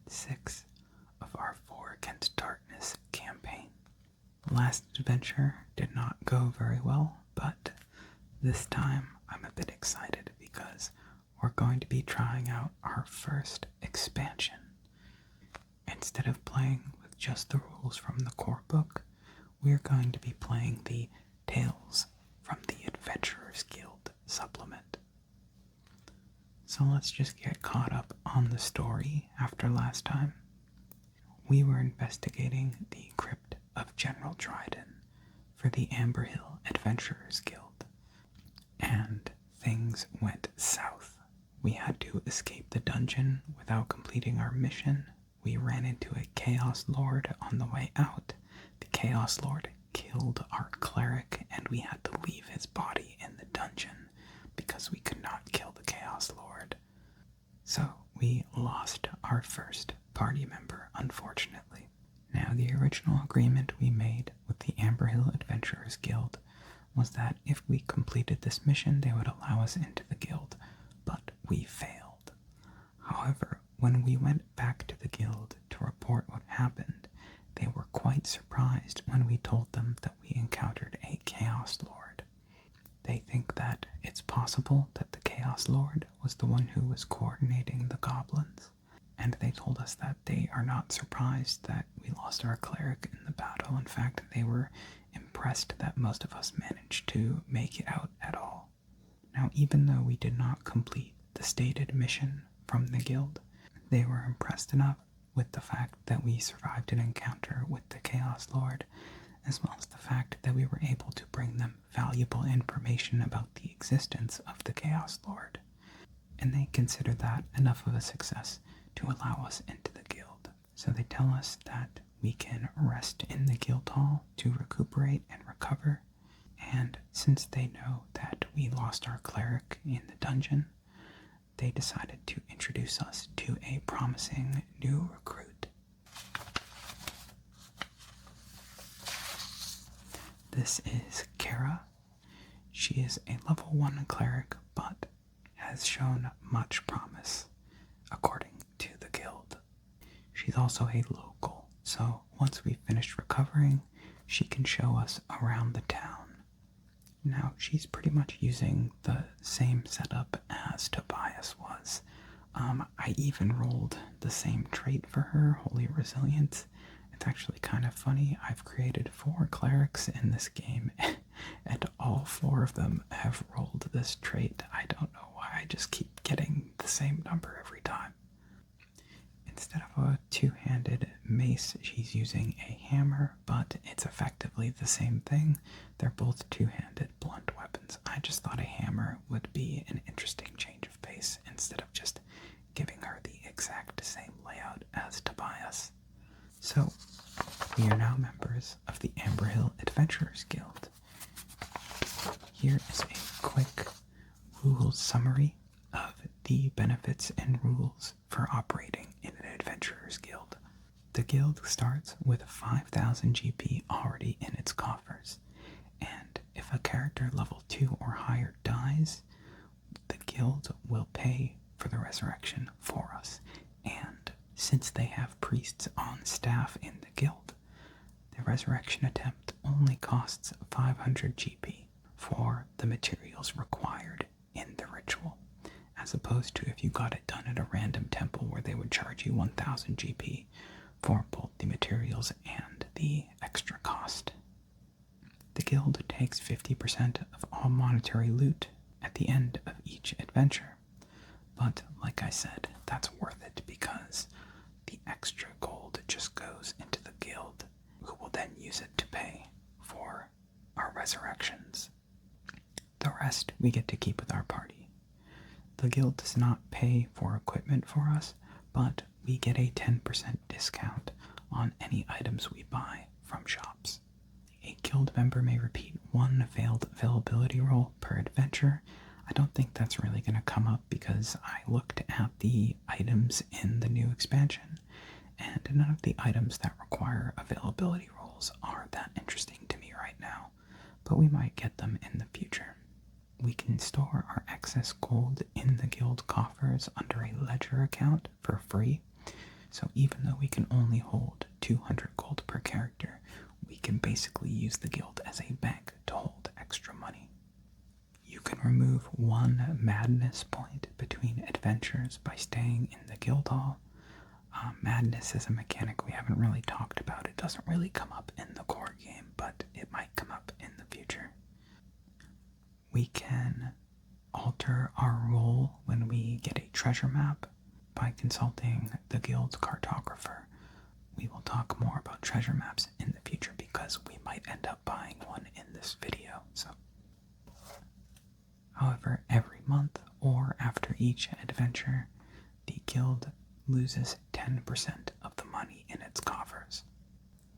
6 of our 4 Against Darkness campaign. Last adventure did not go very well, but this time I'm a bit excited because we're going to be trying out our first expansion. Instead of playing with just the rules from the core book, we're going to be playing the Tales from the Adventurers Guild supplement. So let's just get caught up on the story after last time. We were investigating the crypt of General Dryden for the Amber Hill Adventurers Guild, and things went south. We had to escape the dungeon without completing our mission. We ran into a Chaos Lord on the way out. The Chaos Lord killed our cleric, and we had to leave his body in the dungeon because we could not kill the Chaos Lord. So we lost our first party member, unfortunately. Now, the original agreement we made with the Amber Hill Adventurers Guild was that if we completed this mission, they would allow us into the guild, but we failed. However, when we went back to the guild to report what happened, they were quite surprised when we told them that we encountered a Chaos Lord. They think that it's possible that the Chaos Lord was the one who was coordinating the goblins, and they told us that they are not surprised that we lost our cleric in the battle. In fact, they were impressed that most of us managed to make it out at all. Now, even though we did not complete the stated mission from the guild, they were impressed enough with the fact that we survived an encounter with the Chaos Lord, as well as the fact that we were able to bring them valuable information about the existence of the Chaos Lord. And they consider that enough of a success to allow us into the guild. So they tell us that we can rest in the guild hall to recuperate and recover, and since they know that we lost our cleric in the dungeon, they decided to introduce us to a promising new recruit. This is Kara. She is a level 1 cleric, but has shown much promise, according to the guild. She's also a local, so once we've finished recovering, she can show us around the town. Now, she's pretty much using the same setup as Tobias was. I even rolled the same trait for her, Holy Resilience. It's actually kind of funny. I've created 4 clerics in this game, and all 4 of them have rolled this trait. I don't know why, I just keep getting the same number every time. Instead of a 2-handed mace, she's using a hammer, but it's effectively the same thing. They're both 2-handed blunt weapons. I just thought a hammer would be an interesting change of pace instead of just giving her the exact same layout as Tobias. So, we are now members of the Amber Hill Adventurers Guild. Here is a quick rules summary of the benefits and rules for operating in an Adventurers Guild. The guild starts with 5,000 GP already in its coffers, and if a character level 2 or higher dies, the guild will pay for the resurrection for us. And since they have priests on staff in the guild, the resurrection attempt only costs 500 GP for the materials required in the ritual, as opposed to if you got it done at a random temple where they would charge you 1,000 GP for both the materials and the extra cost. The guild takes 50% of all monetary loot at the end of each adventure, but like I said, that's worth it because the extra gold just goes into the guild, who will then use it to pay for our resurrections. The rest we get to keep with our party. The guild does not pay for equipment for us, but we get a 10% discount on any items we buy from shops. A guild member may repeat 1 failed availability roll per adventure. I don't think that's really going to come up because I looked at the items in the new expansion, and none of the items that require availability rolls are that interesting to me right now, but we might get them in the future. We can store our excess gold in the guild coffers under a ledger account for free, So even though we can only hold 200 gold per character, we can basically use the guild as a bank to hold extra money. You can remove 1 madness point between adventures by staying in the guild hall. Madness is a mechanic we haven't really talked about. It doesn't really come up in the core game, but it might come up in the future. We can alter our role when we get a treasure map by consulting the guild's cartographer. We will talk more about treasure maps in the future because we might end up buying one in this video. However, every month or after each adventure, the guild loses 10% of the money in its coffers.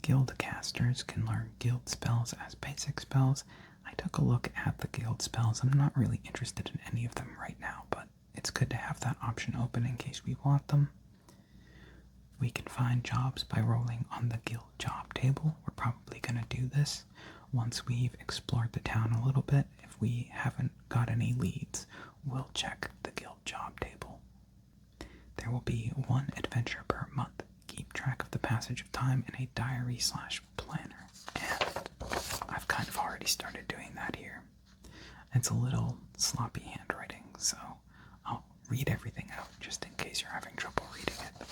Guild casters can learn guild spells as basic spells. I took a look at the guild spells. I'm not really interested in any of them right now, but it's good to have that option open in case we want them. We can find jobs by rolling on the guild job table. We're probably going to do this once we've explored the town a little bit. If we haven't got any leads, we'll check the guild job table. There will be 1 adventure per month. Keep track of the passage of time in a diary/planner. And I've kind of already started doing that here. It's a little sloppy handwriting, so I'll read everything out just in case you're having trouble reading it.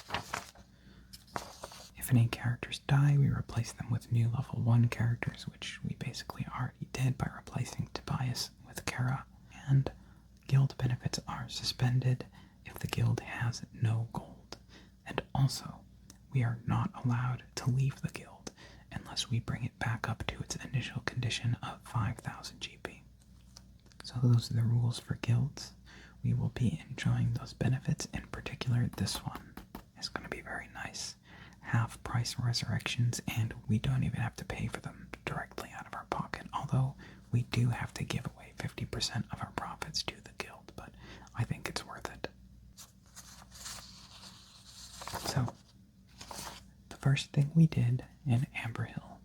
If any characters die, we replace them with new level 1 characters, which we basically already did by replacing Tobias with Kara. And guild benefits are suspended if the guild has no gold. And also, we are not allowed to leave the guild unless we bring it back up to its initial condition of 5,000 GP. So those are the rules for guilds. We will be enjoying those benefits. In particular, this one is going to be very nice. Half price resurrections, and we don't even have to pay for them directly out of our pocket, although we do have to give away 50% of our profits to the guild, but I think it's worth it. So, the first thing we did in Amber Hill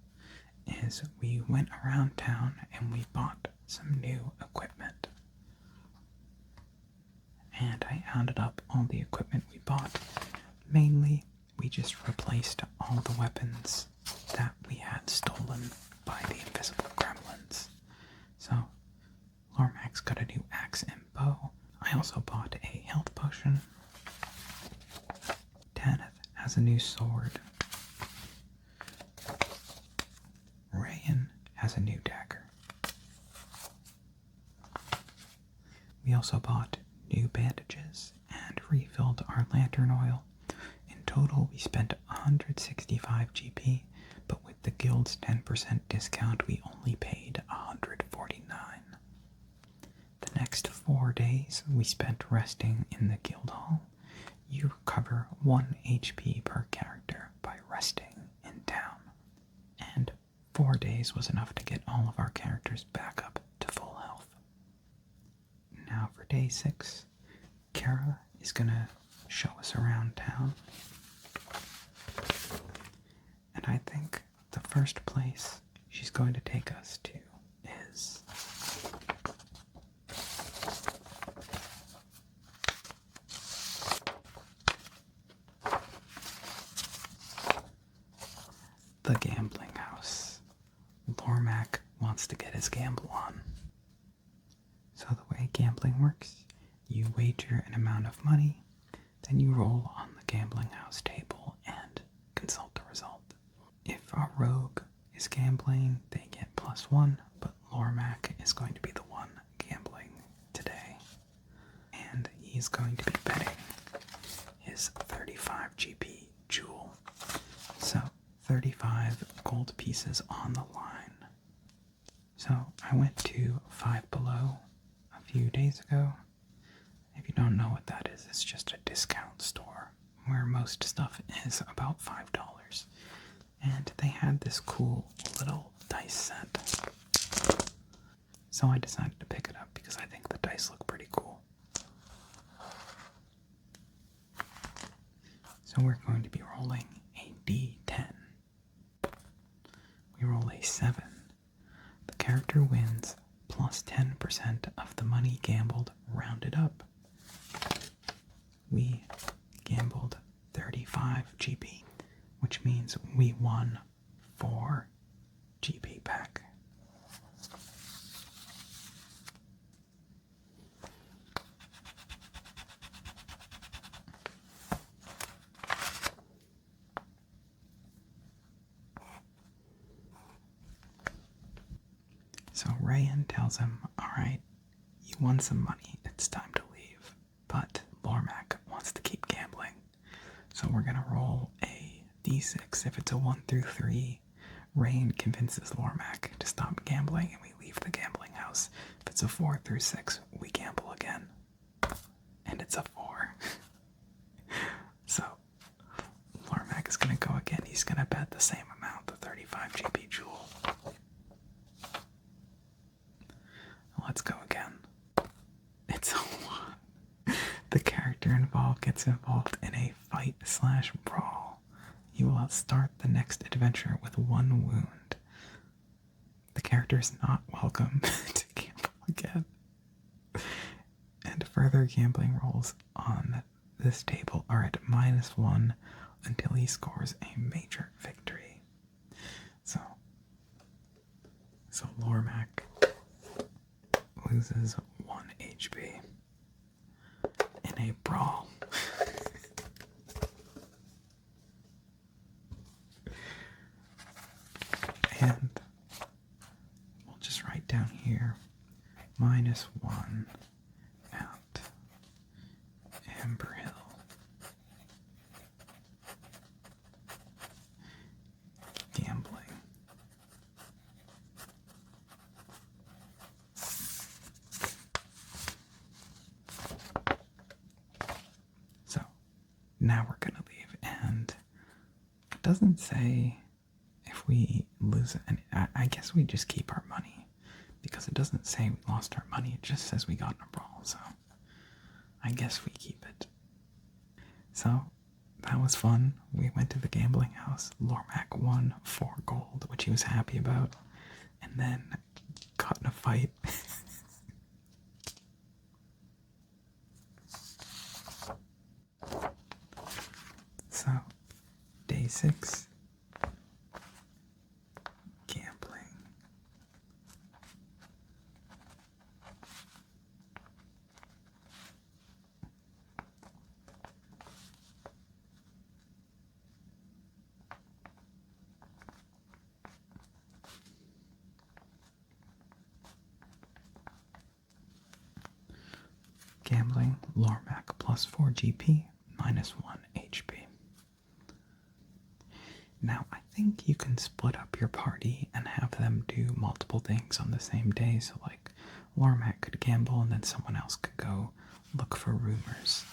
is we went around town and we bought some new equipment. And I added up all the equipment we bought. Mainly, we just replaced all the weapons that we had stolen by the invisible gremlins. So, Lormax got a new axe and bow. I also bought a health potion. Tanith has a new sword. Rayan has a new dagger. We also bought new bandages and refilled our lantern oil. In total, we spent 165 GP, but with the guild's 10% discount, we only paid 149. The next 4 days, we spent resting in the guild hall. You recover 1 HP per character by resting in town. And 4 days was enough to get all of our characters back up to full health. Now for day 6, Kara is going to show us around town. And I think the first place she's going to take us to is the gambling house. Lormac wants to get his gamble on. So the way gambling works, you wager an amount of money, then you roll on the gambling house table and consult the result. If a rogue is gambling, they get +1, but Lormac is going to be the one gambling today. And he's going to be betting his 35 GP jewel. So 35 gold pieces on the line. So I went to Five Below a few days ago. If you don't know what that is, it's just a discount store where most stuff is about $5. And they had this cool little dice set. So I decided to pick it up because I think the dice look pretty cool. So we're going to be rolling a D10. We roll a 7. The character wins plus 10% of the money gambled rounded up. We gambled 35 GP, which means we won 4 GP back. So Rayan tells him, alright, you won some money, it's time to leave. But Lormac wants to keep gambling. So we're gonna roll a d6. If it's a 1 through 3, Rayan convinces Lormac to stop gambling and we leave the gambling house. If it's a 4 through 6, we gamble again. And it's a 4. So Lormac is gonna go again. He's gonna bet the same amount, the 35 GP jewel. Let's go again. It's a 1. The character involved gets involved in a fight/brawl. You will start the next adventure with 1 wound. The character is not welcome to gamble again. And further gambling rolls on this table are at -1 until he scores a major victory. So Lormac loses 1 HP in a brawl. And we'll just write down here -1 at Amber Hill. Gambling. So now we're gonna leave, and it doesn't say if we lose it. I guess we just keep our money because it doesn't say we lost our money. It just says we got in a brawl. So I guess we keep it. So that was fun. We went to the gambling house. Lormac won 4 gold, which he was happy about, and then got in a fight. So, day 6, gambling. Gambling, Lormac +4 GP, -1 HP. Now, I think you can split up your party and have them do multiple things on the same day. So, like, Lormac could gamble and then someone else could go look for rumors.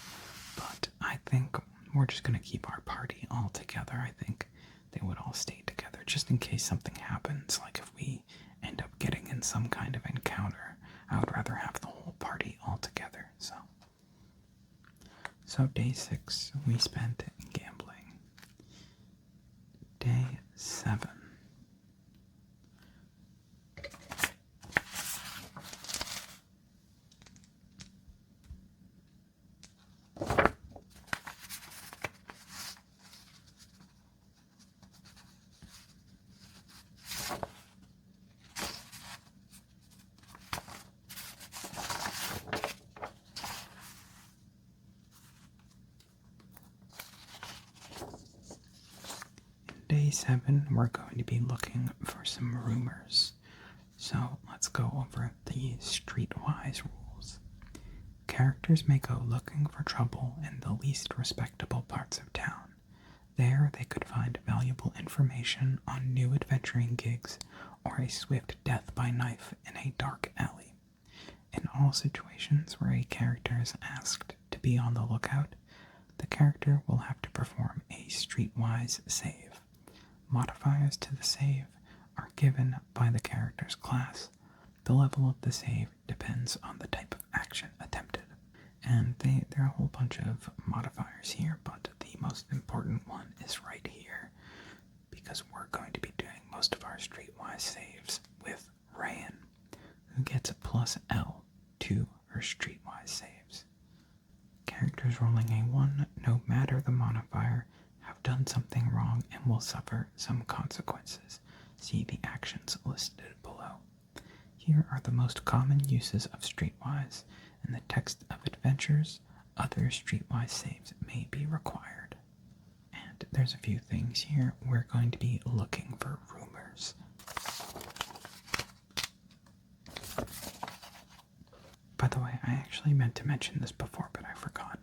But I think we're just going to keep our party all together. I think they would all stay together just in case something happens. Like, if we end up getting in some kind of encounter, I would rather have the whole party all together. So day 6, we spent gambling. Day 7. Day 7, we're going to be looking for some rumors. So let's go over the streetwise rules. Characters may go looking for trouble in the least respectable parts of town. There they could find valuable information on new adventuring gigs or a swift death by knife in a dark alley. In all situations where a character is asked to be on the lookout, the character will have to perform a streetwise save. Modifiers to the save are given by the character's class. The level of the save depends on the type of action attempted. And there are a whole bunch of modifiers here, but the most important one is right here, because we're going to be doing most of our streetwise saves with Rayan, who gets a +L to her streetwise saves. Characters rolling a 1, no matter the modifier, have done something wrong and will suffer some consequences. See the actions listed below. Here are the most common uses of Streetwise. In the text of adventures, other Streetwise saves may be required. And there's a few things here. We're going to be looking for rumors. By the way, I actually meant to mention this before, but I forgot.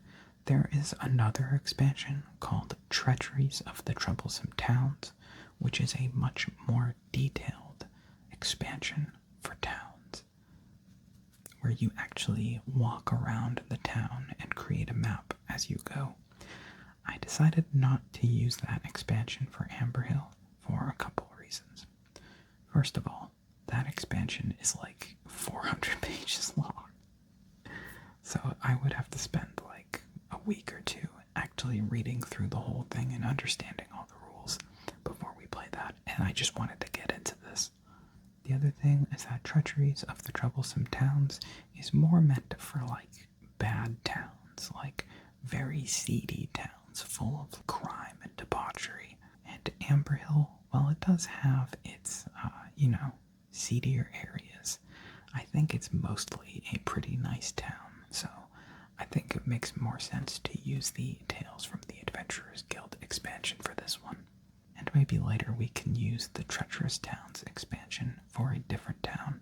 There is another expansion called Treacheries of the Troublesome Towns, which is a much more detailed expansion for towns, where you actually walk around the town and create a map as you go. I decided not to use that expansion for Amber Hill for a couple reasons. First of all, that expansion is like 400 pages long. So I would have to spend like a week or two actually reading through the whole thing and understanding all the rules before we play that, and I just wanted to get into this. The other thing is that Treacheries of the Troublesome Towns is more meant for like bad towns, like very seedy towns full of crime and debauchery. And Amber Hill, while it does have its, seedier areas, I think it's mostly a pretty nice town. So I think it makes more sense to use the Tales from the Adventurers Guild expansion for this one. And maybe later we can use the Treacherous Towns expansion for a different town.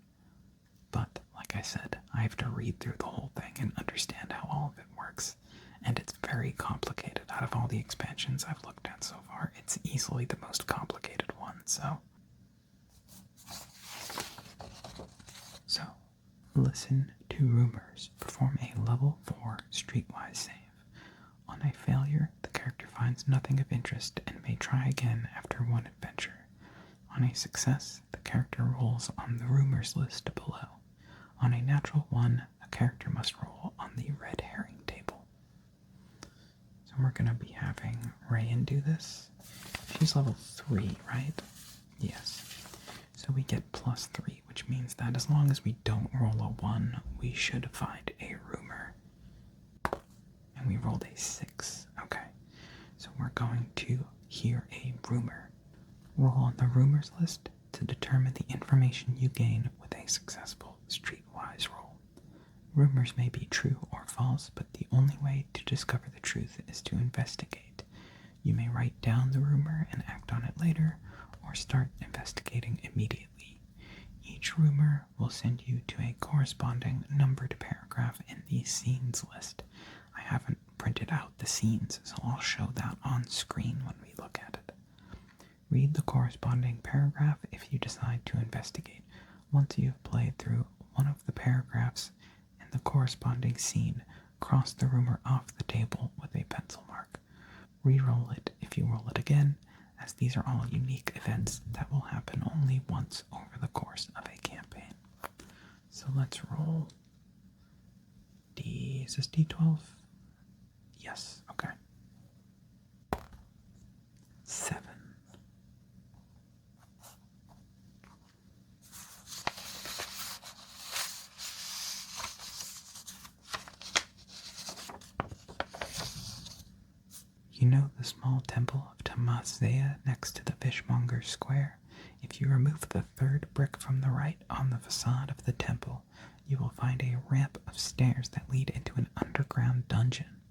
But, like I said, I have to read through the whole thing and understand how all of it works. And it's very complicated. Out of all the expansions I've looked at so far, it's easily the most complicated one, so listen to rumors. Perform a level 4 Streetwise save. On a failure, the character finds nothing of interest and may try again after one adventure. On a success, the character rolls on the rumors list below. On a natural 1, a character must roll on the red herring table. So we're going to be having Rayan do this. She's level 3, right? Yes. So we get +3, which means that as long as we don't roll a 1, we should find a rumor. And we rolled a 6. Okay. So we're going to hear a rumor. Roll on the rumors list to determine the information you gain with a successful Streetwise roll. Rumors may be true or false, but the only way to discover the truth is to investigate. You may write down the rumor and act on it later, or start investigating immediately. Each rumor will send you to a corresponding numbered paragraph in the scenes list. I haven't printed out the scenes, so I'll show that on screen when we look at it. Read the corresponding paragraph if you decide to investigate. Once you've played through one of the paragraphs in the corresponding scene, cross the rumor off the table with a pencil mark. Re-roll it if you roll it again, as these are all unique events that will happen only once over the course of a campaign. So let's roll D. Is this D12? Yes, okay. 7. You know the small temple of Tamasea next to the fishmonger square? If you remove the third brick from the right on the facade of the temple, you will find a ramp of stairs that lead into an underground dungeon.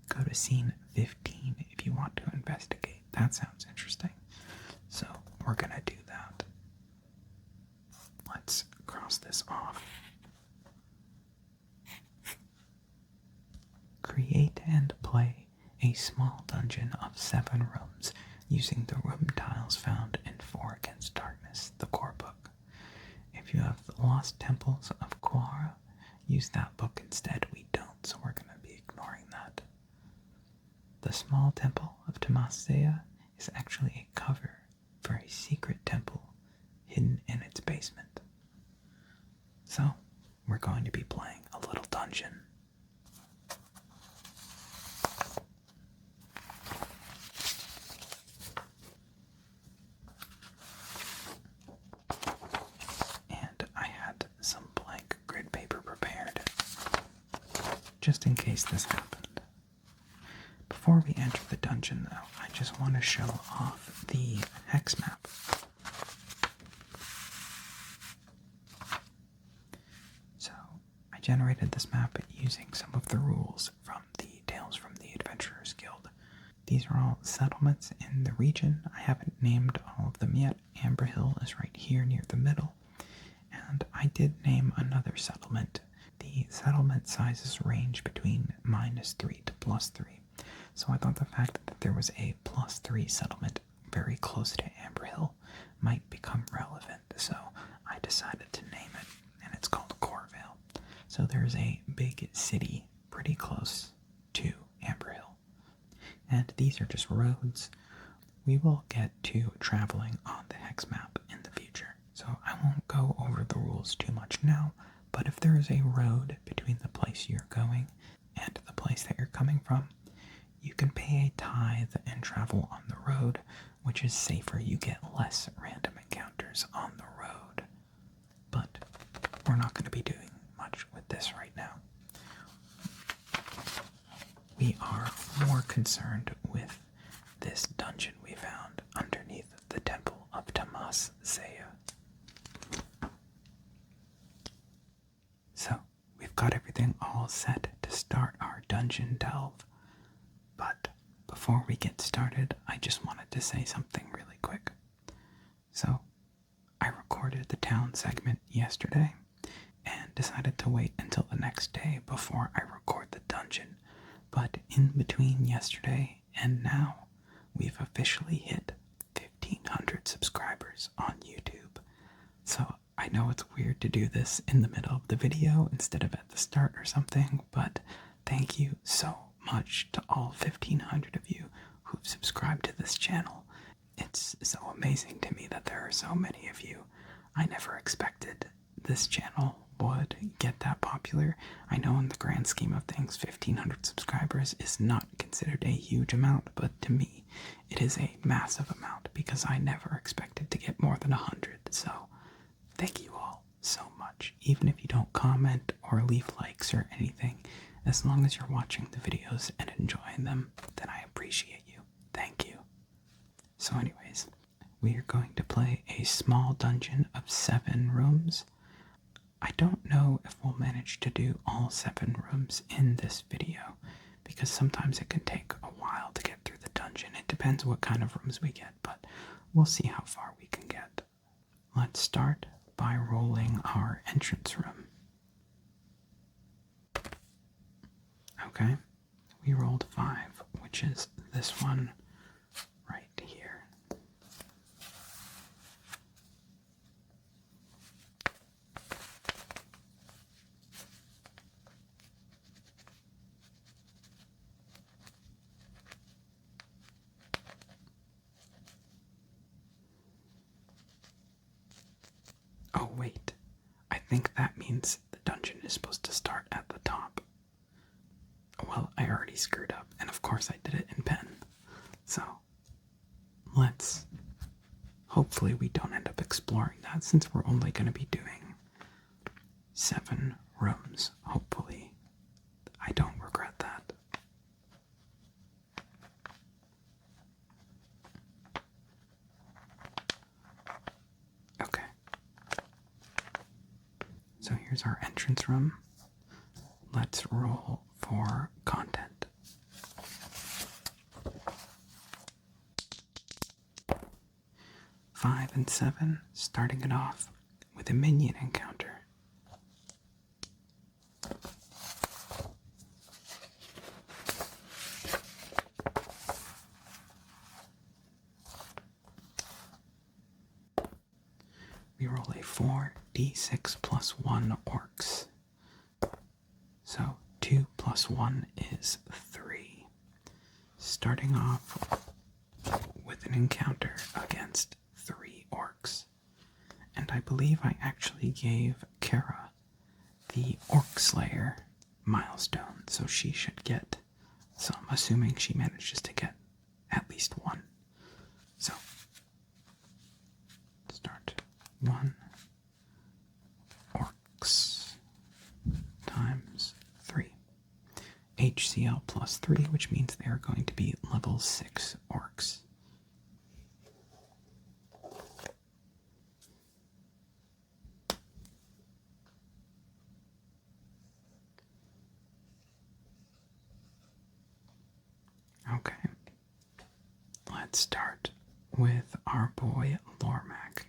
Go to scene 15 if you want to investigate. That sounds interesting. So we're going to do that. Let's cross this off. Create and play a small dungeon of 7 rooms using the room tiles found in 4 Against Darkness, the core book. If you have the Lost Temples of Quara, use that book instead. We don't, so we're going to be ignoring that. The small temple of Tamasea is actually a cover for a secret temple hidden in its basement. So, we're going to be playing a little dungeon. Just in case this happened. Before we enter the dungeon, though, I just want to show off the hex map. So, I generated this map using some of the rules from the Tales from the Adventurers Guild. These are all settlements in the region. I haven't named all of them yet. Amber Hill is right here near the middle. And I did name another settlement. The settlement sizes range between -3 to +3. So I thought the fact that there was a +3 settlement very close to Amber Hill might become relevant. So I decided to name it, and it's called Corvale. So there's a big city pretty close to Amber Hill. And these are just roads. We will get to traveling on the hex map in the future. So I won't go over the rules too much now, but if there is a road between the place you're going and the place that you're coming from, you can pay a tithe and travel on the road, which is safer. You get less random encounters on the road. But we're not going to be doing much with this right now. We are more concerned with this dungeon we found underneath the Temple of Tamas Zaya. So, we've got everything all set to start our dungeon delve. But before we get started, I just wanted to say something really quick. So, I recorded the town segment yesterday and decided to wait until the next day before I record the dungeon. But in between yesterday and now, we've officially hit 1,500 subscribers on YouTube. So I know it's weird to do this in the middle of the video instead of at the start or something, but thank you so much to all 1,500 of you who've subscribed to this channel. It's so amazing to me that there are so many of you. I never expected this channel would get that popular. I know in the grand scheme of things, 1,500 subscribers is not considered a huge amount, but to me, it is a massive amount because I never expected to get more than 100. So, thank you all so much. Even if you don't comment or leave likes or anything, as long as you're watching the videos and enjoying them, then I appreciate you. Thank you. So anyways, we are going to play a small dungeon of 7 rooms. I don't know if we'll manage to do all 7 rooms in this video, because sometimes it can take a while to get through the dungeon. It depends what kind of rooms we get, but we'll see how far we can get. Let's start by rolling our entrance room. Okay, we rolled 5, which is this one right here. Oh wait, I think that means the dungeon is supposed to start at the top. Well, I already screwed up, and of course I did it in pen. So, hopefully we don't end up exploring that since we're only going to be doing 7 rooms. Hopefully, I don't regret that. Okay. So here's our entrance room. Let's roll for content. Five and 7, starting it off with a minion encounter. We roll a 4d6 plus 1 orcs. So 2 plus 1 is 3. Starting off with an encounter against 3 orcs. And I believe I actually gave Kara the Orc Slayer milestone, so she should get some, assuming she manages to get at least 1. So, start 1 orcs times 3. HCL plus 3, which means they are going to be level 6 orcs. Okay, let's start with our boy Lormac.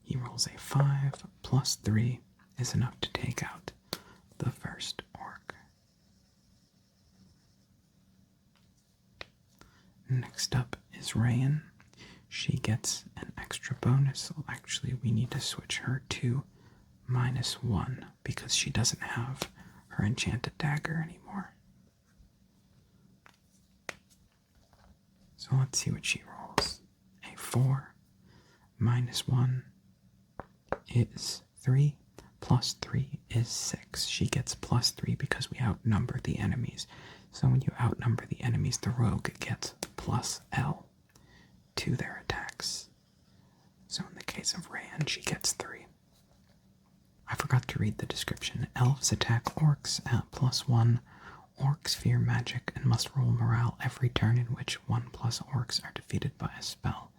He rolls a 5 plus 3 is enough to take out the first orc. Next up is Rayan. She gets an extra bonus. Well, actually, we need to switch her to -1 because she doesn't have her enchanted dagger anymore. So let's see what she rolls. A 4 -1 is 3, plus 3 is 6. She gets plus 3 because we outnumber the enemies. So when you outnumber the enemies, the rogue gets plus L to their attacks. So in the case of Rayan, she gets 3. I forgot to read the description. Elves attack orcs at +1. Orcs fear magic and must roll morale every turn in which 1+ orcs are defeated by a spell.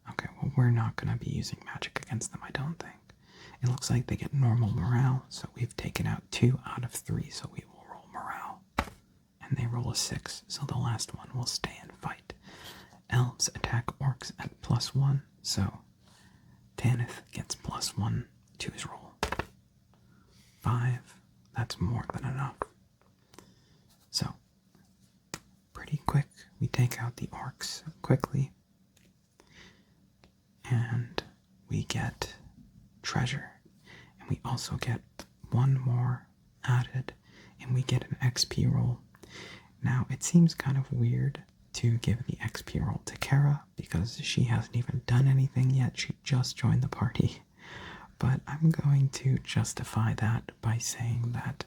Okay, well, we're not going to be using magic against them, I don't think. It looks like they get normal morale, so we've taken out 2 out of 3, so we will roll morale. And they roll a 6, so the last one will stay and fight. Elves attack orcs at +1, so Tanith gets +1 to his roll. 5, that's more than enough. So, pretty quick, we take out the orcs quickly. And we get treasure. And we also get 1 more added. And we get an XP roll. Now, it seems kind of weird to give the XP roll to Kara because she hasn't even done anything yet. She just joined the party. But I'm going to justify that by saying that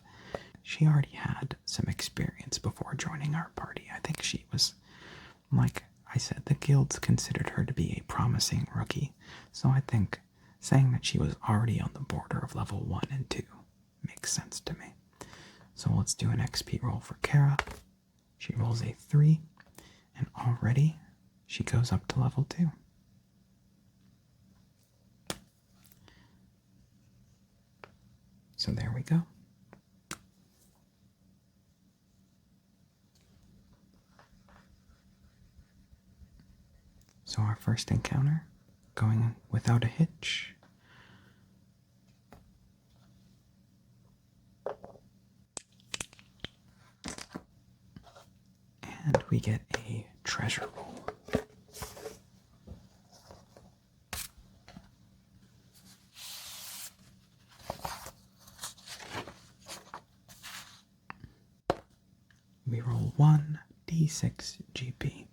she already had some experience before joining our party. I think she was, like I said, the guilds considered her to be a promising rookie. So I think saying that she was already on the border of level 1 and 2 makes sense to me. So let's do an XP roll for Kara. She rolls a 3, and already she goes up to level 2. So there we go. So our first encounter, going without a hitch. And we get a treasure roll. We roll 1d6 GP.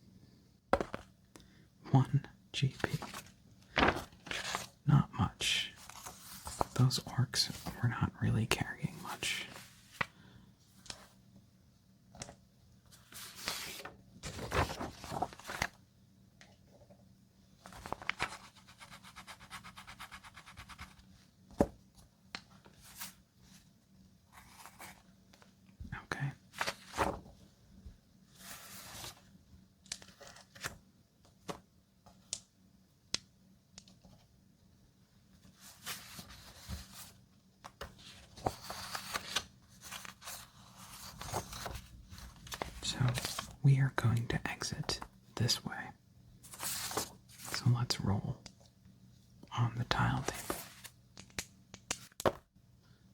1 GP. Not much. Those orcs were not really carrying much. Okay. So we are going to exit this way. So let's roll on the tile table.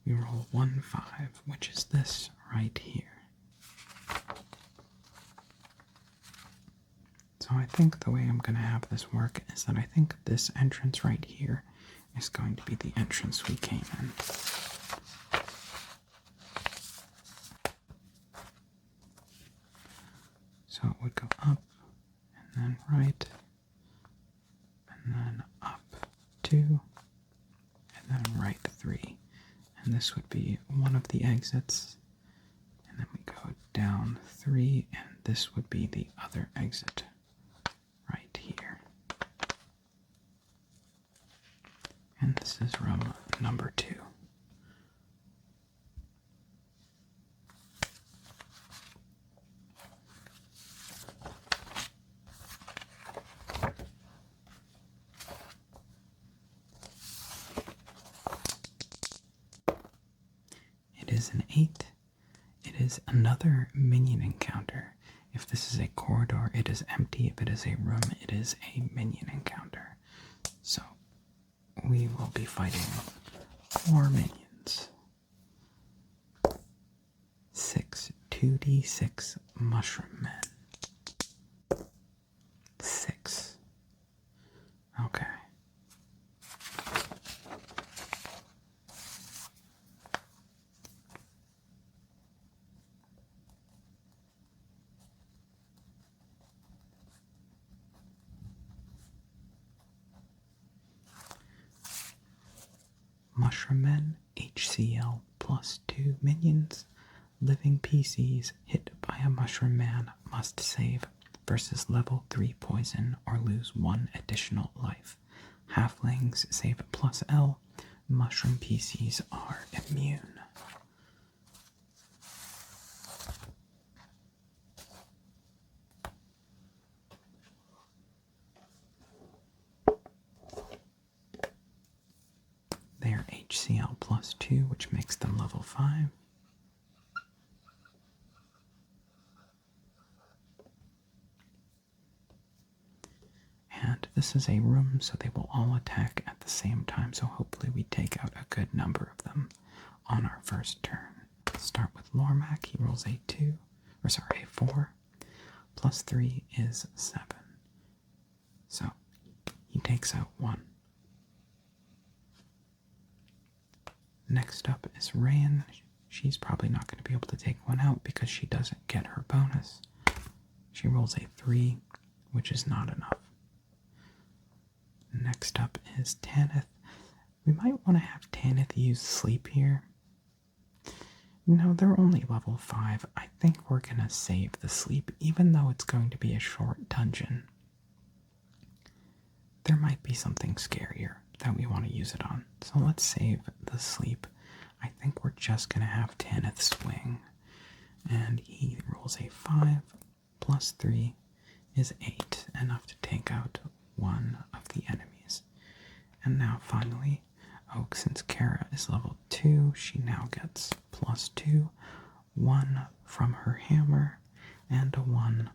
We roll 1, 5, which is this right here. So I think the way I'm going to have this work is that I think this entrance right here is going to be the entrance we came in. So it would go up, and then right, and then up 2, and then right 3. And this would be one of the exits. And then we go down 3, and this would be the other exit right here. And this is room number 2. is an 8. It is another minion encounter. If this is a corridor, it is empty. If it is a room, it is a minion encounter. So we will be fighting 4 minions. 6 2d6 mushroom men. 6. Okay. Mushroom Men, HCL +2 minions. Living PCs hit by a Mushroom Man must save versus level 3 poison or lose 1 additional life. Halflings save +L. Mushroom PCs are immune. They are HCL +2, which makes them level 5. And this is a room, so they will all attack at the same time, so hopefully we take out a good number of them on our first turn. Start with Lormac. He rolls a 4. +3 is 7. So he takes out 1. Next up is Rayan. She's probably not going to be able to take 1 out because she doesn't get her bonus. She rolls a 3, which is not enough. Next up is Tanith. We might want to have Tanith use sleep here. No, they're only level 5. I think we're going to save the sleep, even though it's going to be a short dungeon. There might be something scarier that we want to use it on. So let's save the sleep. I think we're just going to have Tanith swing. And he rolls a 5 +3 is 8, enough to take out 1 of the enemies. And now finally, since Kara is level 2, she now gets +2, 1 from her hammer, and a 1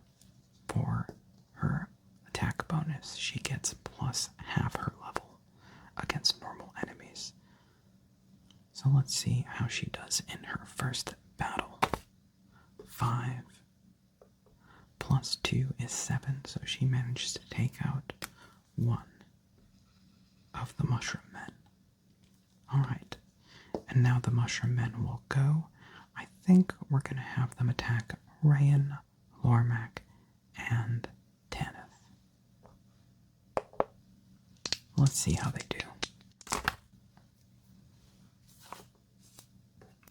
for her attack bonus. She gets +half her level against normal enemies. So let's see how she does in her first battle. 5 +2 is 7, so she manages to take out 1 of the Mushroom Men. Alright, and now the Mushroom Men will go. I think we're going to have them attack Rayan, Lormac, and Tanith. Let's see how they do.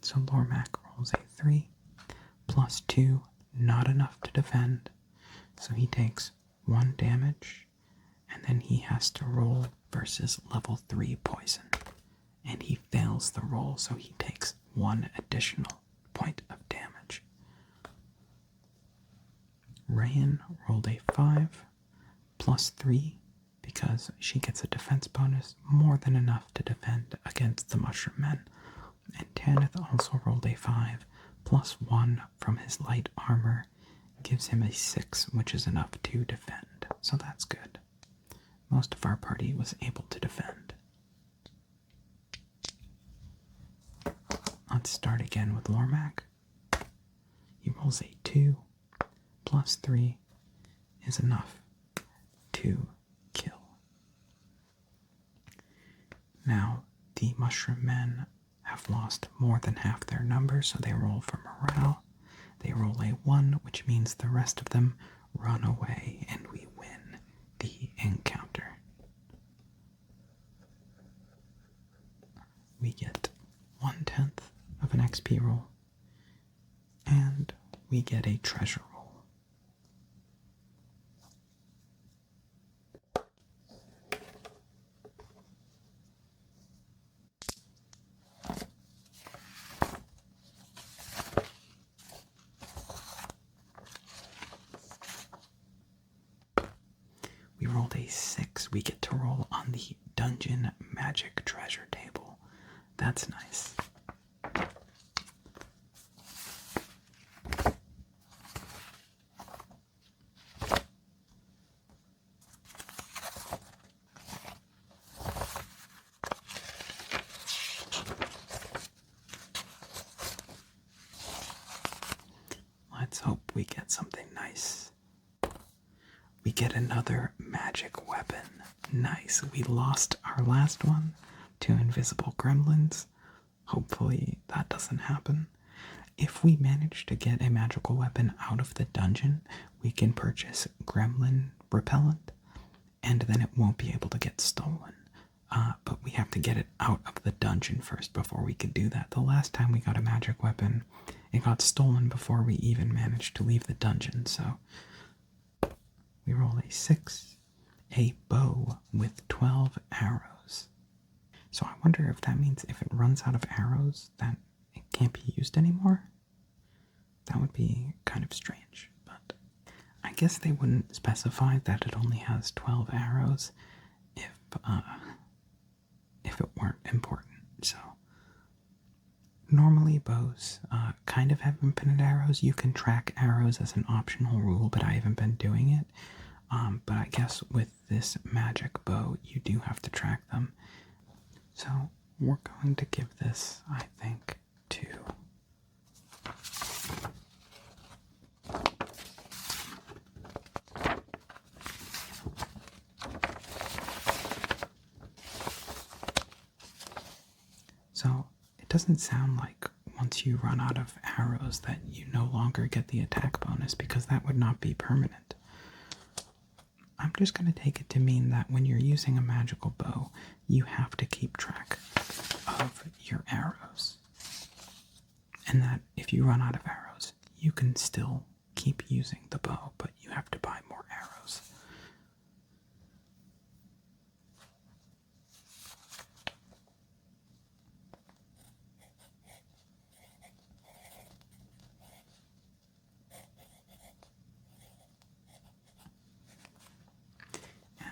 So Lormac rolls a 3, +2, not enough to defend, so he takes 1 damage, and then he has to roll versus level 3 poison. And he fails the roll, so he takes 1 additional point of damage. Rayan rolled a 5 +3 because she gets a defense bonus, more than enough to defend against the Mushroom Men. And Tanith also rolled a 5 +1 from his light armor, gives him a 6, which is enough to defend. So that's good. Most of our party was able to defend. Let's start again with Lormac. He rolls a 2, +3 is enough to kill. Now, the Mushroom Men have lost more than half their number, so they roll for morale. They roll a 1, which means the rest of them run away, and we win the encounter. We get 1/10 of an XP roll, and we get a treasure roll. We rolled a 6. We get to roll on the Dungeon Magic Treasure table. That's nice. Let's hope we get something nice. We get another magic weapon. Nice. We lost our last one to invisible gremlins. Hopefully that doesn't happen. If we manage to get a magical weapon out of the dungeon, we can purchase gremlin repellent, and then it won't be able to get stolen. But we have to get it out of the dungeon first before we can do that. The last time we got a magic weapon, it got stolen before we even managed to leave the dungeon, so we roll a 6, a bow with 12 arrows. So I wonder if that means if it runs out of arrows, that it can't be used anymore? That would be kind of strange, but I guess they wouldn't specify that it only has 12 arrows if it weren't important. So normally bows kind of have infinite arrows. You can track arrows as an optional rule, but I haven't been doing it. But I guess with this magic bow, you do have to track them. So we're going to give this, I think, 2. So it doesn't sound like once you run out of arrows that you no longer get the attack bonus, because that would not be permanent. I'm just going to take it to mean that when you're using a magical bow, you have to keep track of your arrows. And that if you run out of arrows, you can still keep using the bow, but you have to buy more arrows.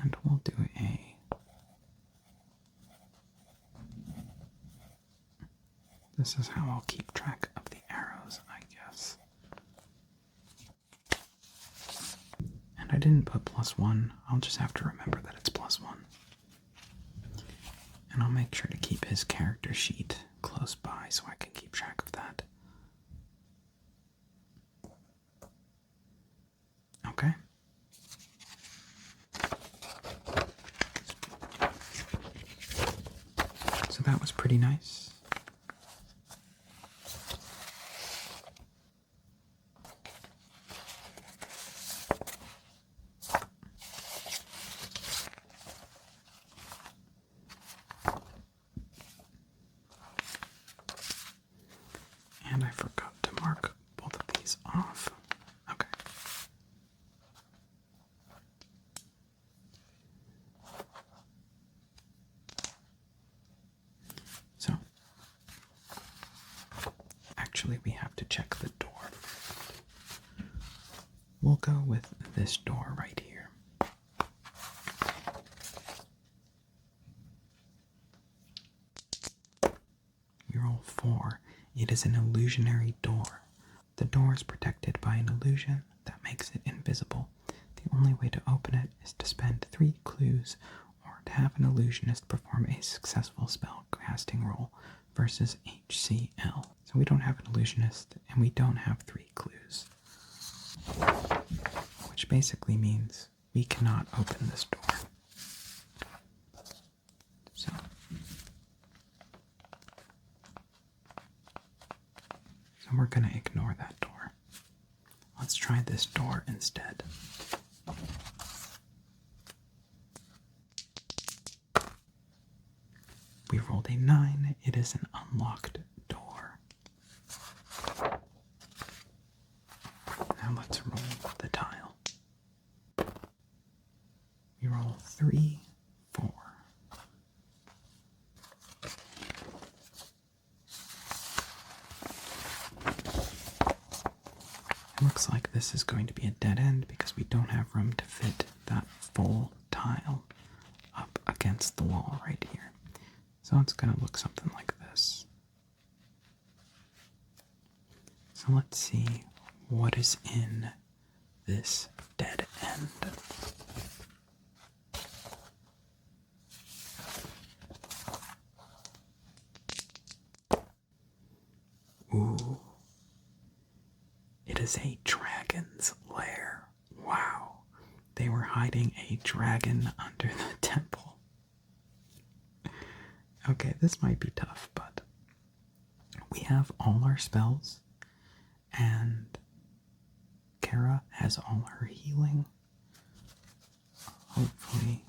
And we'll do this is how I'll keep track of the arrows, I guess. And I didn't put +1. I'll just have to remember that it's +1. And I'll make sure to keep his character sheet close by so I can keep track of that. Okay. So that was pretty nice. And I forgot to mark both of these off. Okay. So, actually we have to check the door. We'll go with this door right here. We roll 4. It is an illusionary door. The door is protected by an illusion that makes it invisible. The only way to open it is to spend 3 clues or to have an illusionist perform a successful spell casting roll versus HCL. So we don't have an illusionist and we don't have 3 clues. Which basically means we cannot open this door. So we're going to ignore that door. Let's try this door instead. We rolled a 9. It is an unlocked door. Now let's roll the tile. We roll 3, 4. It looks like this is going to be a dead end because we don't have room to fit that full tile up against the wall right here. So it's going to look something like this. So let's see what is in this dead end. Ooh. It It is a dragon's lair. Wow. They were hiding a dragon under the temple. Okay, this might be tough, but we have all our spells, and Kara has all her healing. Hopefully,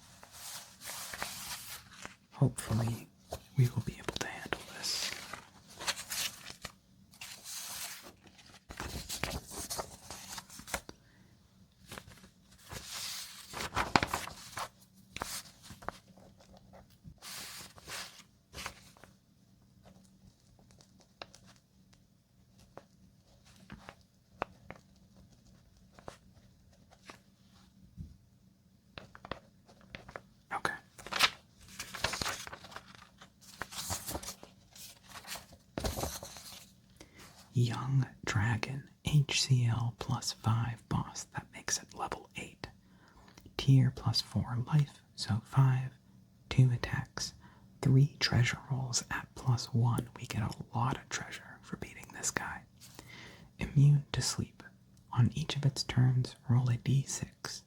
we will be able to handle this. Okay. Young Dragon, HCL plus 5 boss, that makes it level 8. Tier plus 4 life, so 5, 2 attacks, 3 treasure rolls at plus 1. We get a lot of treasure for beating this guy. Immune to sleep. On each of its turns, roll a d6.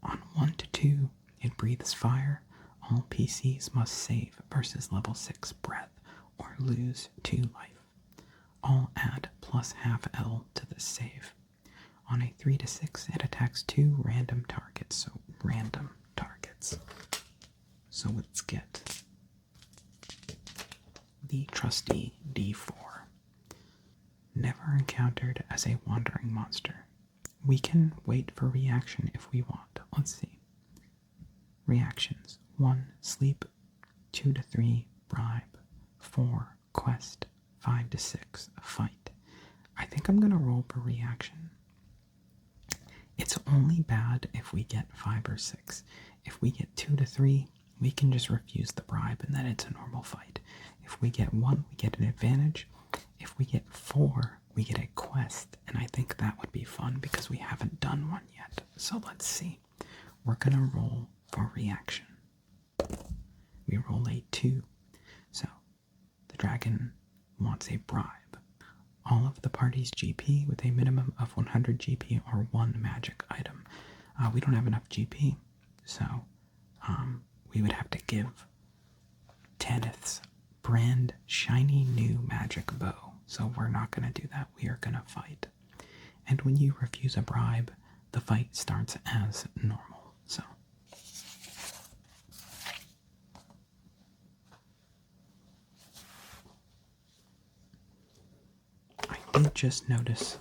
On 1 to 2, it breathes fire. All PCs must save versus level 6 breath or lose 2 life. All add plus half L to the save. On a 3 to 6, it attacks 2 random targets. So random targets. So let's get the trusty D4. Never encountered as a wandering monster. We can wait for reaction if we want. Let's see. Reactions. 1. Sleep. 2 to 3. Bribe. 4. Quest. 5 to 6. Fight. I think I'm going to roll for reaction. It's only bad if we get 5 or 6. If we get 2 to 3, we can just refuse the bribe and then it's a normal fight. If we get 1, we get an advantage. If we get 4, we get a quest, and I think that would be fun because we haven't done one yet. So let's see. We're going to roll for reaction. We roll a 2. So the dragon wants a bribe. All of the party's GP with a minimum of 100 GP or 1 magic item. We don't have enough GP, so we would have to give Tanith's brand shiny new magic bow. So we're not going to do that. We are going to fight. And when you refuse a bribe, the fight starts as normal. So I did just notice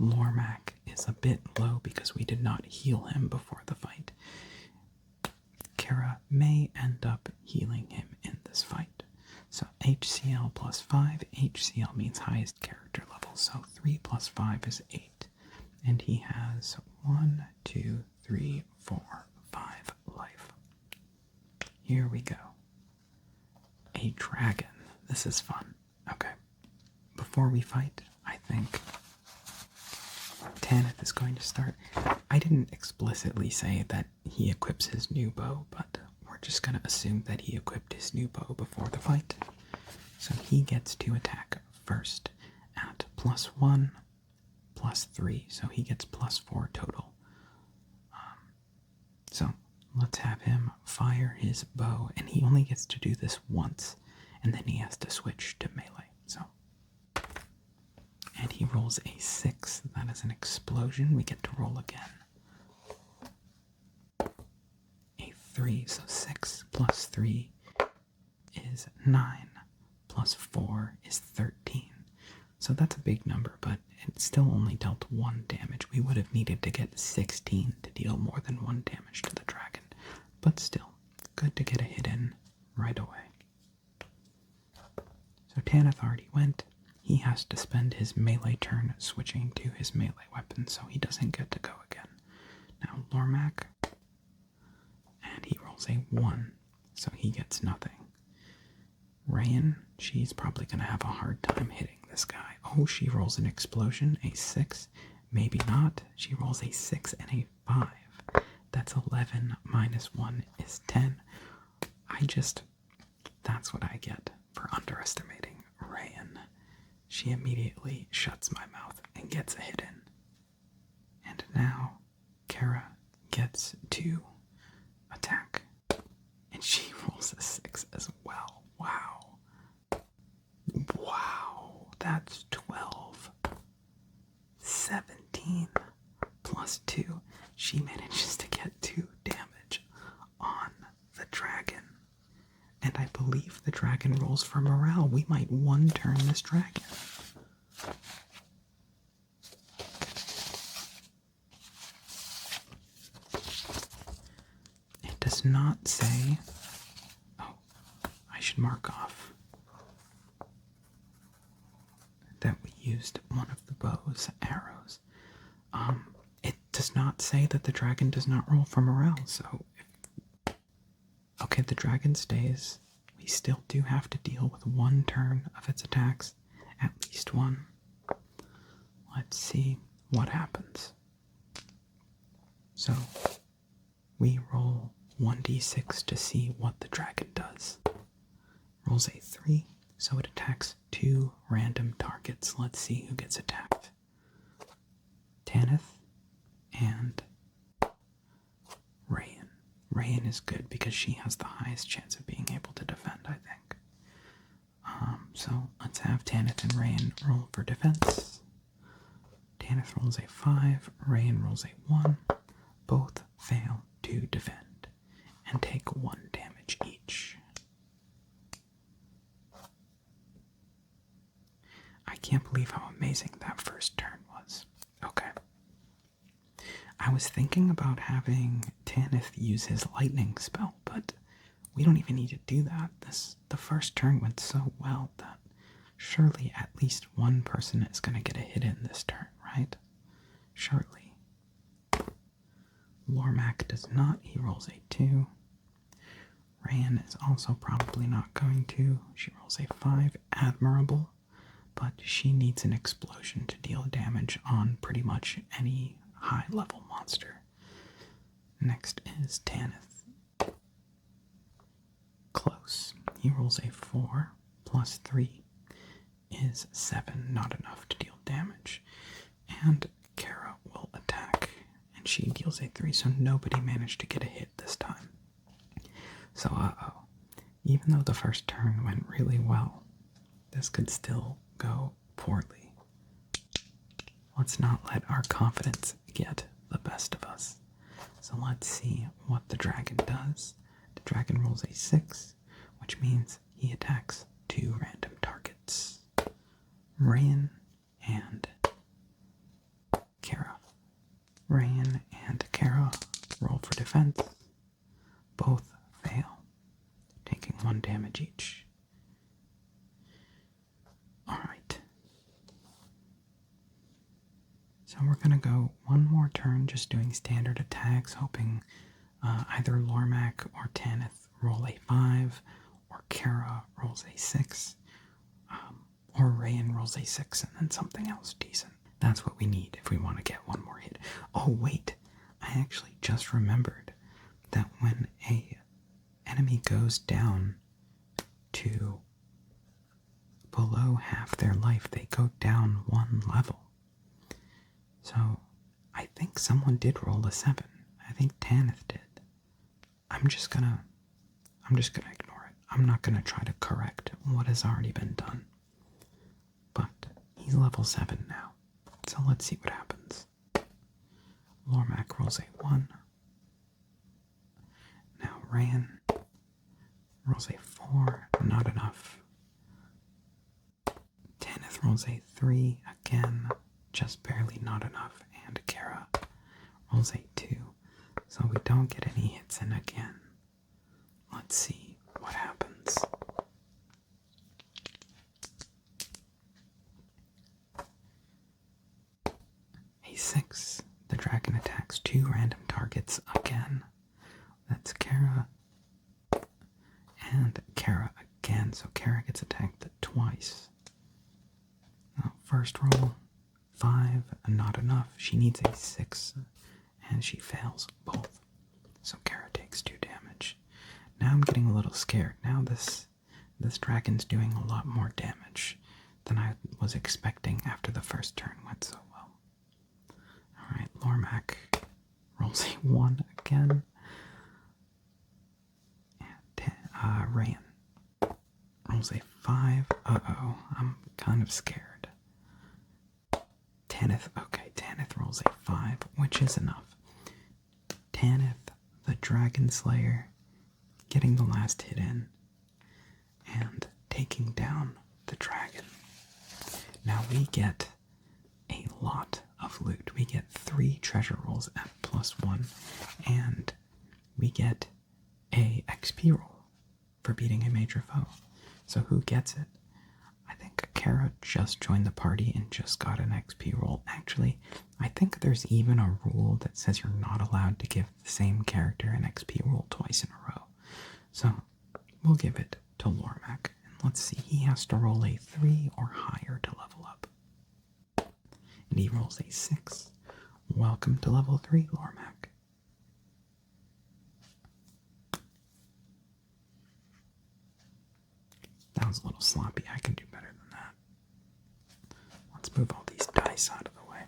Lormac is a bit low because we did not heal him before the fight. Kara may end up healing him in this fight. So HCL plus 5. HCL means highest character level. So 3 plus 5 is 8. And he has 1, 2, 3, 4, 5 life. Here we go. A dragon. This is fun. Okay. Before we fight, I think Tanith is going to start. I didn't explicitly say that he equips his new bow, but we're just going to assume that he equipped his new bow before the fight. So he gets to attack first at plus 1, plus 3. So he gets plus 4 total. So let's have him fire his bow, and he only gets to do this once, and then he has to switch to melee. So, and he rolls a 6. That is an explosion. We get to roll again. A 3. So 6 plus 3 is 9. Plus 4 is 13. So that's a big number, but it still only dealt 1 damage. We would have needed to get 16 to deal more than 1 damage to the dragon. But still, good to get a hit in right away. So Tanith already went. He has to spend his melee turn switching to his melee weapon, so he doesn't get to go again. Now Lormac, and he rolls a 1, so he gets nothing. Rayan, she's probably going to have a hard time hitting this guy. Oh, she rolls an explosion, a 6. Maybe not. She rolls a 6 and a 5. That's 11 minus 1 is 10. That's what I get for underestimating Rayan. She immediately shuts my mouth and gets a hit in. plus 2. She manages to get 2 damage on the dragon. And I believe the dragon rolls for morale. We might one-turn this dragon. It does not say... Oh, I should mark off that we used one of the bow's arrows. It does not say that the dragon does not roll for morale, so... Okay, the dragon stays. We still do have to deal with 1 turn of its attacks. At least 1. Let's see what happens. So, we roll 1d6 to see what the dragon does. Rolls a 3, so it attacks 2 random targets. Let's see who gets attacked. Tanith and Rayan. Rayan is good because she has the highest chance of being able to defend, I think. So let's have Tanith and Rayan roll for defense. Tanith rolls a 5, Rayan rolls a 1. Both fail to defend and take 1 damage each. I can't believe how amazing that first turn was. Okay. I was thinking about having Tanith use his lightning spell, but we don't even need to do that. The first turn went so well that surely at least 1 person is going to get a hit in this turn, right? Surely. Lormac does not. He rolls a 2. Rayan is also probably not going to. She rolls a 5. Admirable. But she needs an explosion to deal damage on pretty much any high-level monster. Next is Tanith. Close. He rolls a 4 plus 3 is 7, not enough to deal damage. And Kara will attack, and she deals a 3, so nobody managed to get a hit this time. So, even though the first turn went really well, this could still go poorly. Let's not let our confidence get the best of us. So let's see what the dragon does. The dragon rolls a 6, which means he attacks 2 random targets. Rayan and Kara. Rayan and Kara roll for defense. Both fail, taking 1 damage each. Alright. So we're going to go 1 more turn just doing standard attacks, hoping either Lormac or Tanith roll a 5, or Kara rolls a 6, or Rayan rolls a 6 and then something else decent. That's what we need if we want to get 1 more hit. Oh wait, I actually just remembered that when a enemy goes down to below half their life, they go down 1 level. So I think someone did roll a 7. I think Tanith did. I'm just gonna ignore it. I'm not gonna try to correct what has already been done. But he's level 7 now. So let's see what happens. Lormac rolls a 1. Now Rayan rolls a 4. Not enough. Tanith rolls a 3. Again, just barely not enough. And Kara rolls a 2. So we don't get any hits in again. Let's see what happens. A 6. The dragon attacks 2 random targets again. That's Kara and Kara again. So Kara gets attacked twice. Now, first roll, 5, not enough. She needs a 6, and she fails both. So Kara takes 2 damage. Now I'm getting a little scared. Now this dragon's doing a lot more damage than I was expecting after the first turn went so well. Alright, Lormac rolls a 1 again. And Rayan rolls a 5. Uh-oh, I'm kind of scared. Tanith rolls rolls a 5, which is enough. Tanith, the Dragon Slayer, getting the last hit in and taking down the dragon. Now we get a lot of loot. We get 3 treasure rolls at +1, and we get a XP roll for beating a major foe. So who gets it? I think Kara just joined the party and just got an XP roll. Actually, I think there's even a rule that says you're not allowed to give the same character an XP roll twice in a row. So we'll give it to Lormac. And let's see, he has to roll a 3 or higher to level up. And he rolls a 6. Welcome to level 3, Lormac. That was a little sloppy. I can do better than that. Let's move all these dice out of the way.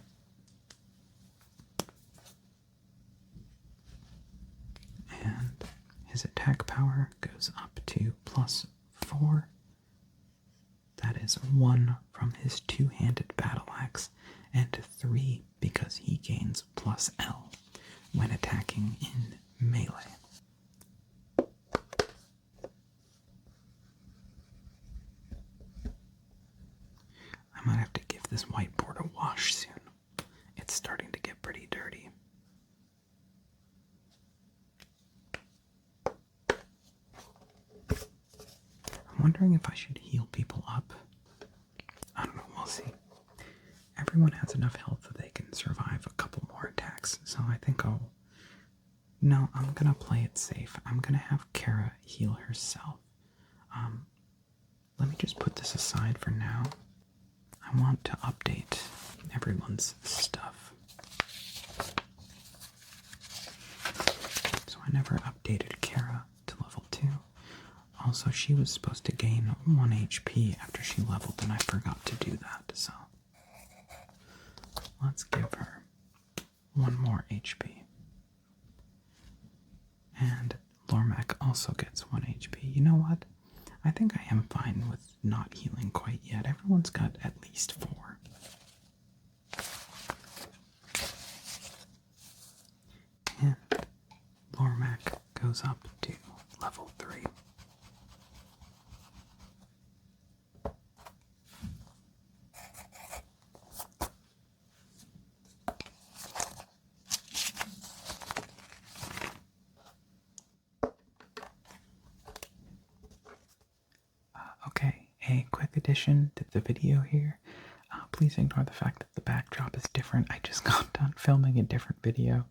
And his attack power goes up to +4. That is 1 from his 2-handed battle axe, and 3 because he gains +L when attacking in melee. I might have to give this whiteboard a wash soon. It's starting to get pretty dirty. I'm wondering if I should heal people up. I don't know, we'll see. Everyone has enough health that they can survive a couple more attacks, so I think No, I'm gonna play it safe. I'm gonna have Kara heal herself. Let me just put this aside for now. I want to update everyone's stuff. So I never updated Kara to level 2. Also, she was supposed to gain 1 HP after she leveled, and I forgot to do that, so let's give her 1 more HP. And Lormac also gets 1 HP. You know what? I think I am fine with not healing quite yet. Everyone's got at least 4. And Lormac goes up to level 3. Okay, a quick addition to the video here. Please ignore the fact that the backdrop is different. I just got done filming a different video,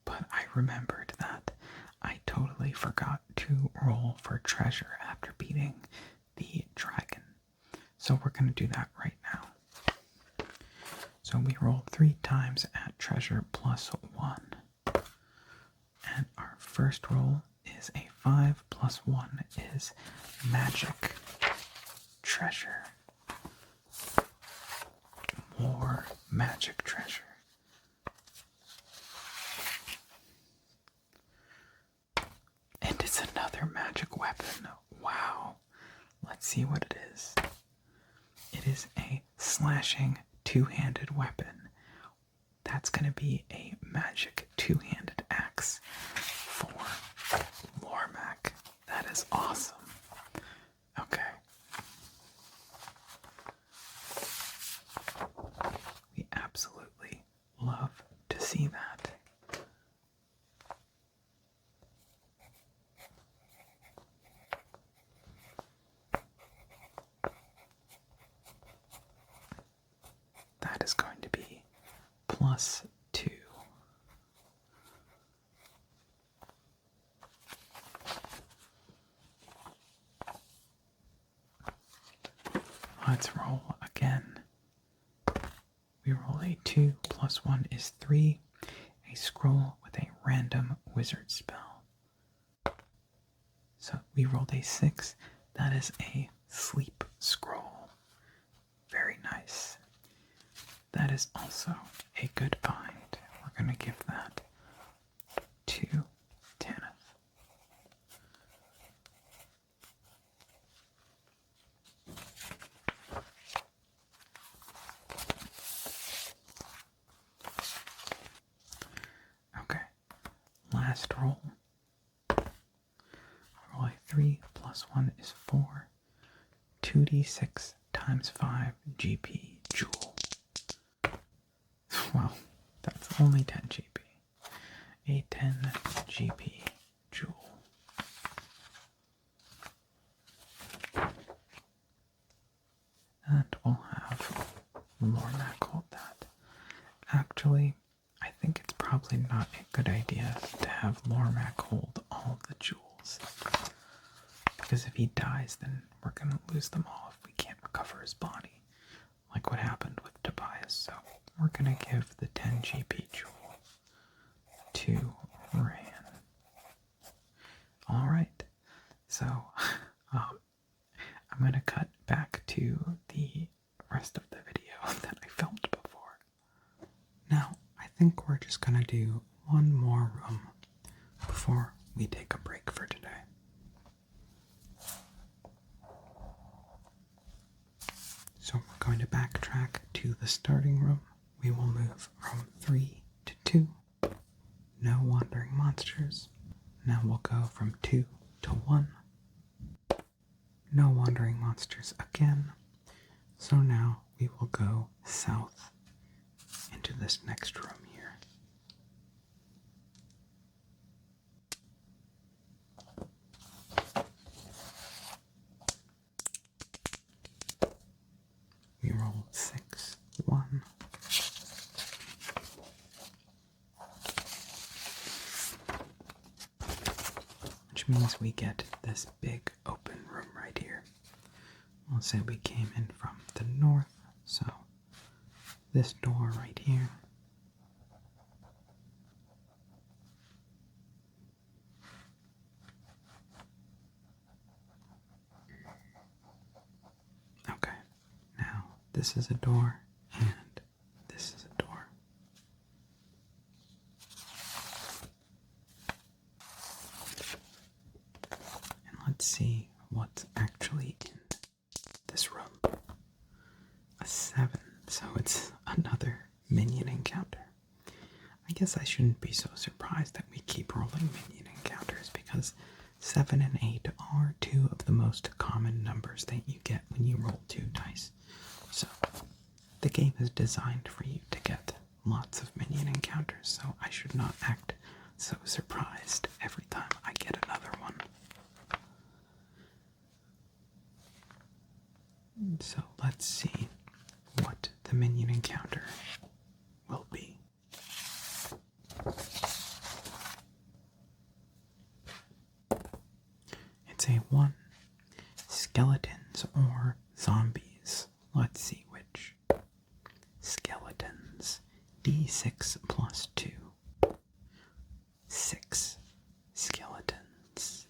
but I remembered that I totally forgot to roll for treasure after beating the dragon. So we're going to do that right now. So we roll 3 times at treasure +1. And our first roll is a 5 +1 is magic treasure. More magic treasure. And it's another magic weapon. Wow. Let's see what it is. It is a slashing 2-handed weapon. That's going to be a magic 2-handed axe for Lormac. That is awesome. Okay. We absolutely love to see that. That is going to be +2. Let's roll again. We roll a 2 +1 is 3. A scroll with a random wizard spell. So we rolled a 6. That is a sleep scroll. Very nice. That is also a good find. We're going to give that to Tanith. last roll. Roll a 3 plus 1 is 4. 2d6 times 5 GP joule. Well, that's only 10 GP. A 10 GP joule. And we'll have Lormac hold that. Actually, I think it's probably not a good idea to have Lormac hold all the jewels. Because if he dies, then we're going to lose them all if we can't recover his body. Like what happened with Tobias. So we're going to give the 10 GP jewel to Ran. Alright, so I'm going to cut back to the rest of the video that I filmed before. Now, I think we're just going to do one more room before we take a break for today. So we're going to backtrack to the starting room. We will move from 3 to 2. No wandering monsters. Now we'll go from 2 to 1. No wandering monsters again. So now we will go south into this next room here. We roll 6, 1. Which means we get this big open room right here. We'll say we came in from the north, so this door right here. Okay, now this is a door, and this is a door. And let's see what's actually in this room. A 7, so it's another minion encounter. I guess I shouldn't be so surprised that we keep rolling minion encounters, because 7 and 8 are 2 of the most common numbers that you get when you roll 2 dice. So the game is designed for you to get lots of minion encounters, so I should not act so surprised every time I get another one. So let's see what the minion encounter will be. It's a 1. Skeletons or zombies. Let's see which. Skeletons. D6 plus 2. 6 skeletons.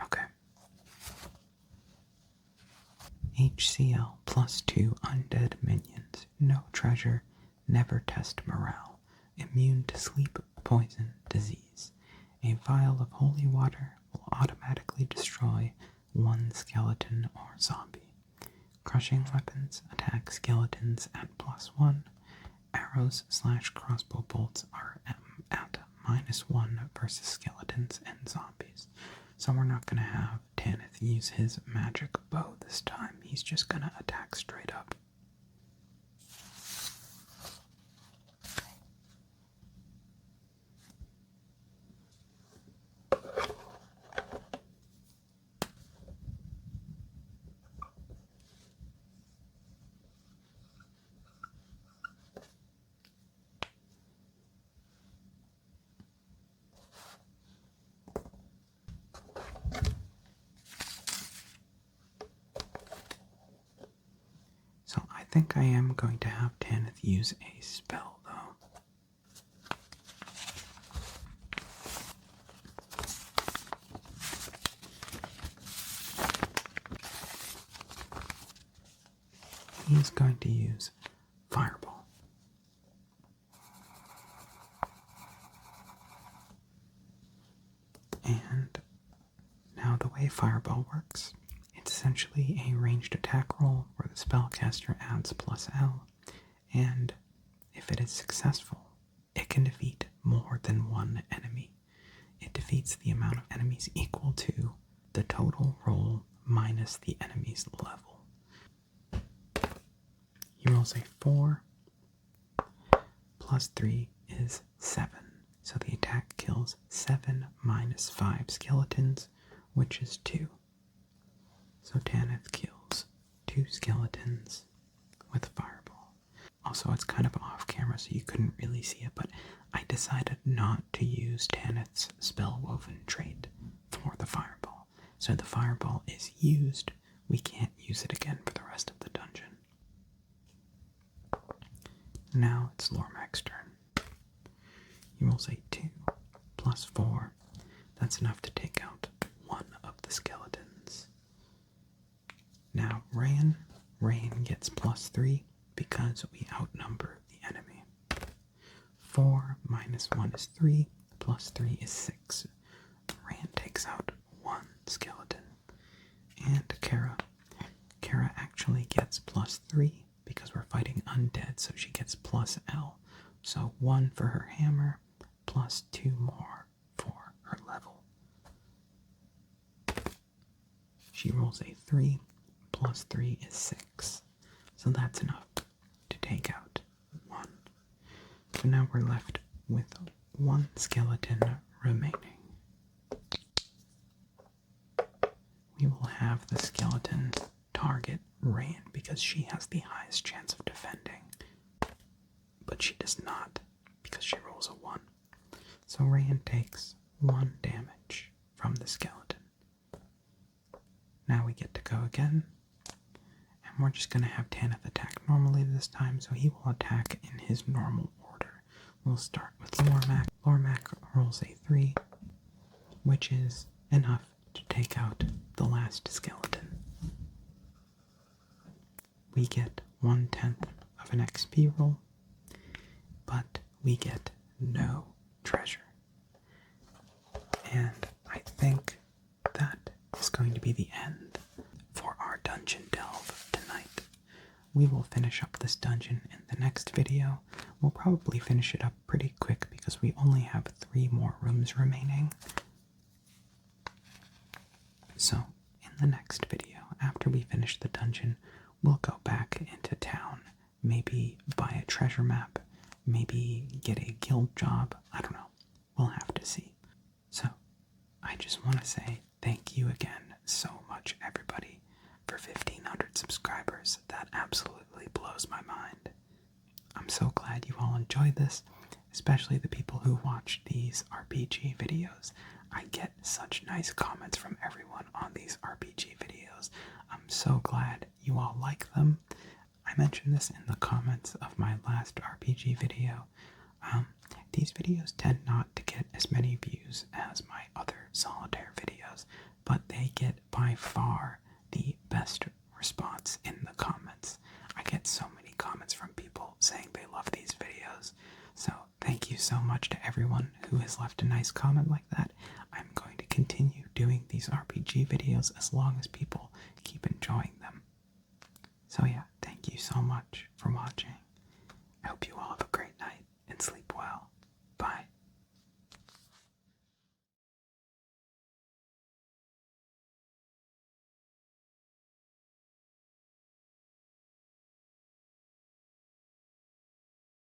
Okay. HCL plus 2 undead minions. No treasure. Never test morale. Immune to sleep, poison, disease. A vial of holy water will automatically destroy 1 skeleton or zombie. Crushing weapons attack skeletons at +1. Arrows / crossbow bolts are at -1 versus skeletons and zombies. So we're not going to have Tanith use his magic bow this time. He's just going to attack straight up. So I think I am going to have Tanith use a spell, though. He's going to use Fireball. And now the way Fireball works, it It's essentially a ranged attack roll where the spellcaster adds +L, and if it is successful, it can defeat more than one enemy. It defeats the amount of enemies equal to the total roll minus the enemy's level. He rolls a 4, +3 is 7. So the attack kills 7 minus 5 skeletons, which is 2. So Tanith kills 2 skeletons with Fireball. Also, it's kind of off camera, so you couldn't really see it, but I decided not to use Tanith's Spellwoven trait for the Fireball. So the Fireball is used, we can't use it again for the rest of the dungeon. Now it's Lormac's turn. He rolls a 2 +4. That's enough to take out one of the skeletons. Now Rain gets +3 because we outnumber the enemy. 4 minus 1 is 3, +3 is 6. Rain takes out one skeleton. And Kara actually gets +3 because we're fighting undead, so she gets +L. So 1 for her hammer, +2 more for her level. She rolls a 3, +3 is 6. So that's enough to take out 1. So now we're left with 1 skeleton remaining. We will have the skeleton target Rain because she has the highest chance of defending. But she does not because she rolls a 1. So Rain takes 1 damage from the skeleton. Now we get to go again. And we're just going to have Tanith attack normally this time, so he will attack in his normal order. We'll start with Lormac. Lormac rolls a 3, which is enough to take out the last skeleton. We get 1/10 of an XP roll, but we get no treasure. And I think that is going to be the end for our dungeon delve tonight. We will finish up this dungeon in the next video. We'll probably finish it up pretty quick because we only have 3 more rooms remaining. So, in the next video, after we finish the dungeon, we'll go back into town, maybe buy a treasure map, maybe get a guild job, I don't know. We'll have to see. So, I just want to say thank you again so much, everybody, for 1,500 subscribers. That absolutely blows my mind. I'm so glad you all enjoyed this, especially the people who watch these RPG videos. I get such nice comments from everyone on these RPG videos. I'm so glad you all like them. I mentioned this in the comments of my last RPG video. These videos tend not to get as many views as my other solitaire videos, but they get by far the best response in the comments. I get so many comments from people saying they love these videos. So thank you so much to everyone who has left a nice comment like that. I'm going to continue doing these RPG videos as long as people keep enjoying them. So yeah, thank you so much for watching. I hope you all have a great night and sleep well.